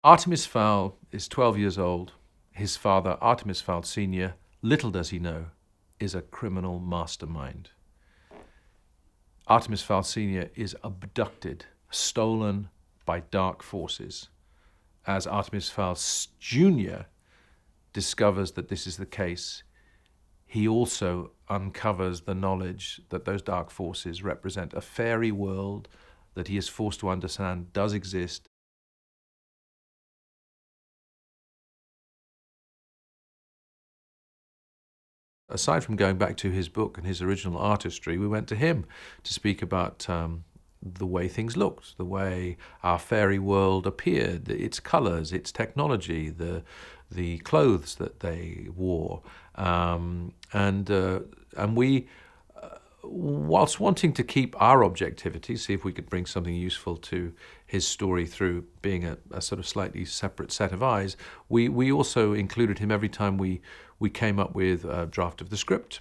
Artemis Fowl is 12 years old. His father, Artemis Fowl Sr., little does he know, is a criminal mastermind. Artemis Fowl Sr. is abducted, stolen by dark forces. As Artemis Fowl Jr. discovers that this is the case, he also uncovers the knowledge that those dark forces represent a fairy world that he is forced to understand does exist. Aside from going back to his book and his original artistry, we went to him to speak about the way things looked, the way our fairy world appeared, its colours, its technology, the clothes that they wore, and we, whilst wanting to keep our objectivity, see if we could bring something useful to his story through being a sort of slightly separate set of eyes, we also included him every time we came up with a draft of the script,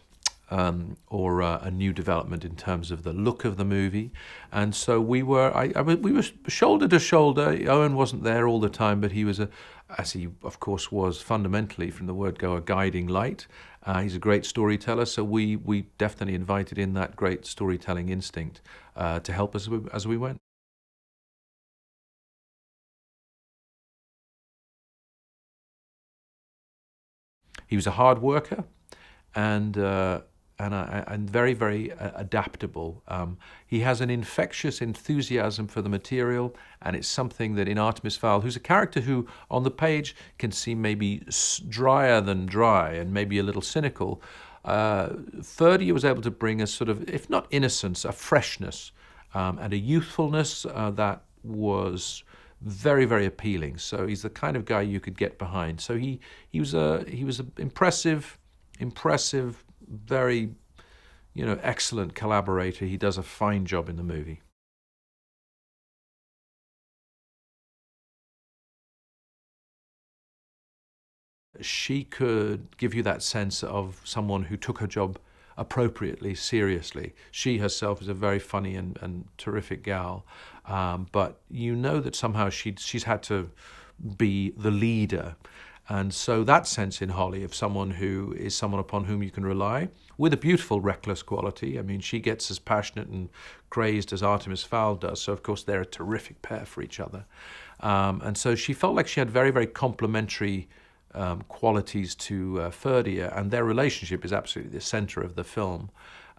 or a new development in terms of the look of the movie. And so we were shoulder to shoulder. Eoin wasn't there all the time, but he was, as he of course was fundamentally from the word go, a guiding light. He's a great storyteller, so we definitely invited in that great storytelling instinct to help us as we went. He was a hard worker, and very, very adaptable. He has an infectious enthusiasm for the material, and it's something that in Artemis Fowl, who's a character who on the page can seem maybe drier than dry and maybe a little cynical, Ferdia was able to bring a sort of, if not innocence, a freshness and a youthfulness that was very, very appealing. So he's the kind of guy you could get behind. So he was a impressive, very, excellent collaborator. He does a fine job in the movie. She could give you that sense of someone who took her job appropriately, seriously. She herself is a very funny and terrific gal, but you know that somehow she's had to be the leader. And so that sense in Holly of someone who is someone upon whom you can rely, with a beautiful reckless quality. I mean, she gets as passionate and crazed as Artemis Fowl does, so of course they're a terrific pair for each other. And so she felt like she had very, very complementary qualities to Ferdia, and their relationship is absolutely the center of the film.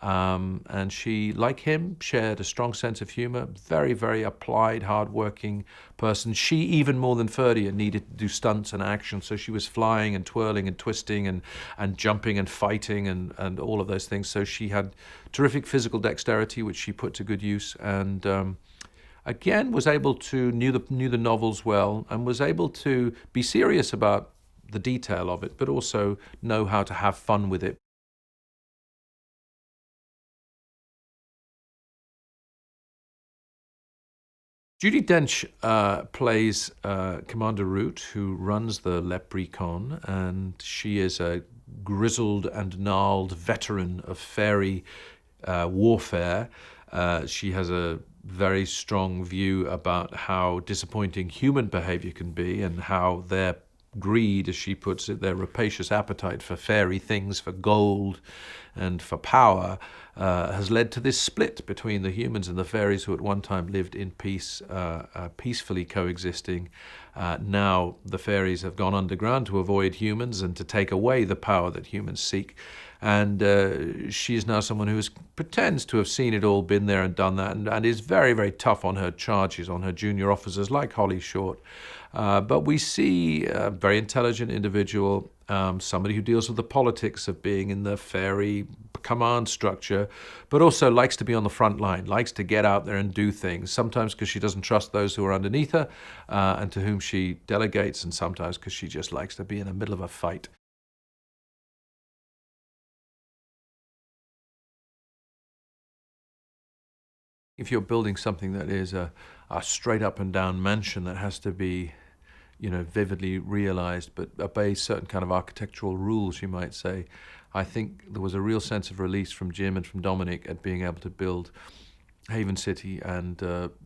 And she, like him, shared a strong sense of humor, very, very applied, hardworking person. She, even more than Ferdia, needed to do stunts and action, so she was flying and twirling and twisting and jumping and fighting and all of those things. So she had terrific physical dexterity, which she put to good use, and again was able to knew the novels well and was able to be serious about the detail of it, but also know how to have fun with it. Judi Dench plays Commander Root, who runs the Leprechaun, and she is a grizzled and gnarled veteran of fairy warfare. She has a very strong view about how disappointing human behavior can be and how their greed, as she puts it, their rapacious appetite for fairy things, for gold and for power, has led to this split between the humans and the fairies who at one time lived in peace, peacefully coexisting. Now the fairies have gone underground to avoid humans and to take away the power that humans seek. And she is now someone who pretends to have seen it all, been there and done that, and is very, very tough on her charges, on her junior officers, like Holly Short. But we see a very intelligent individual, somebody who deals with the politics of being in the fairy command structure, but also likes to be on the front line, likes to get out there and do things, sometimes because she doesn't trust those who are underneath her and to whom she delegates, and sometimes because she just likes to be in the middle of a fight. If you're building something that is a straight up and down mansion that has to be, vividly realized, but obeys certain kind of architectural rules, you might say, I think there was a real sense of release from Jim and from Dominic at being able to build Haven City and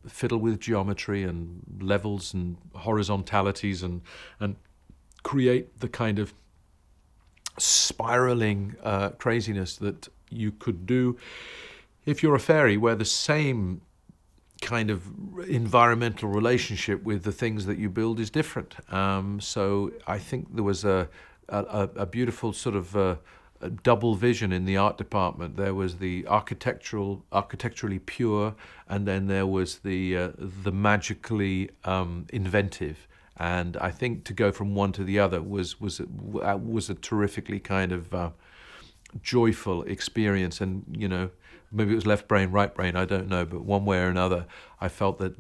fiddle with geometry and levels and horizontalities and create the kind of spiraling craziness that you could do if you're a fairy, where the same kind of environmental relationship with the things that you build is different. So I think there was a beautiful sort of a double vision in the art department. There was the architecturally pure, and then there was the magically inventive. And I think to go from one to the other was a terrifically kind of joyful experience. And maybe it was left brain, right brain, I don't know, but one way or another, I felt that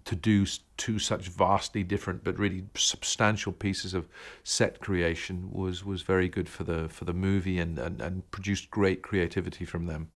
to do two such vastly different but really substantial pieces of set creation was very good for the movie and produced great creativity from them.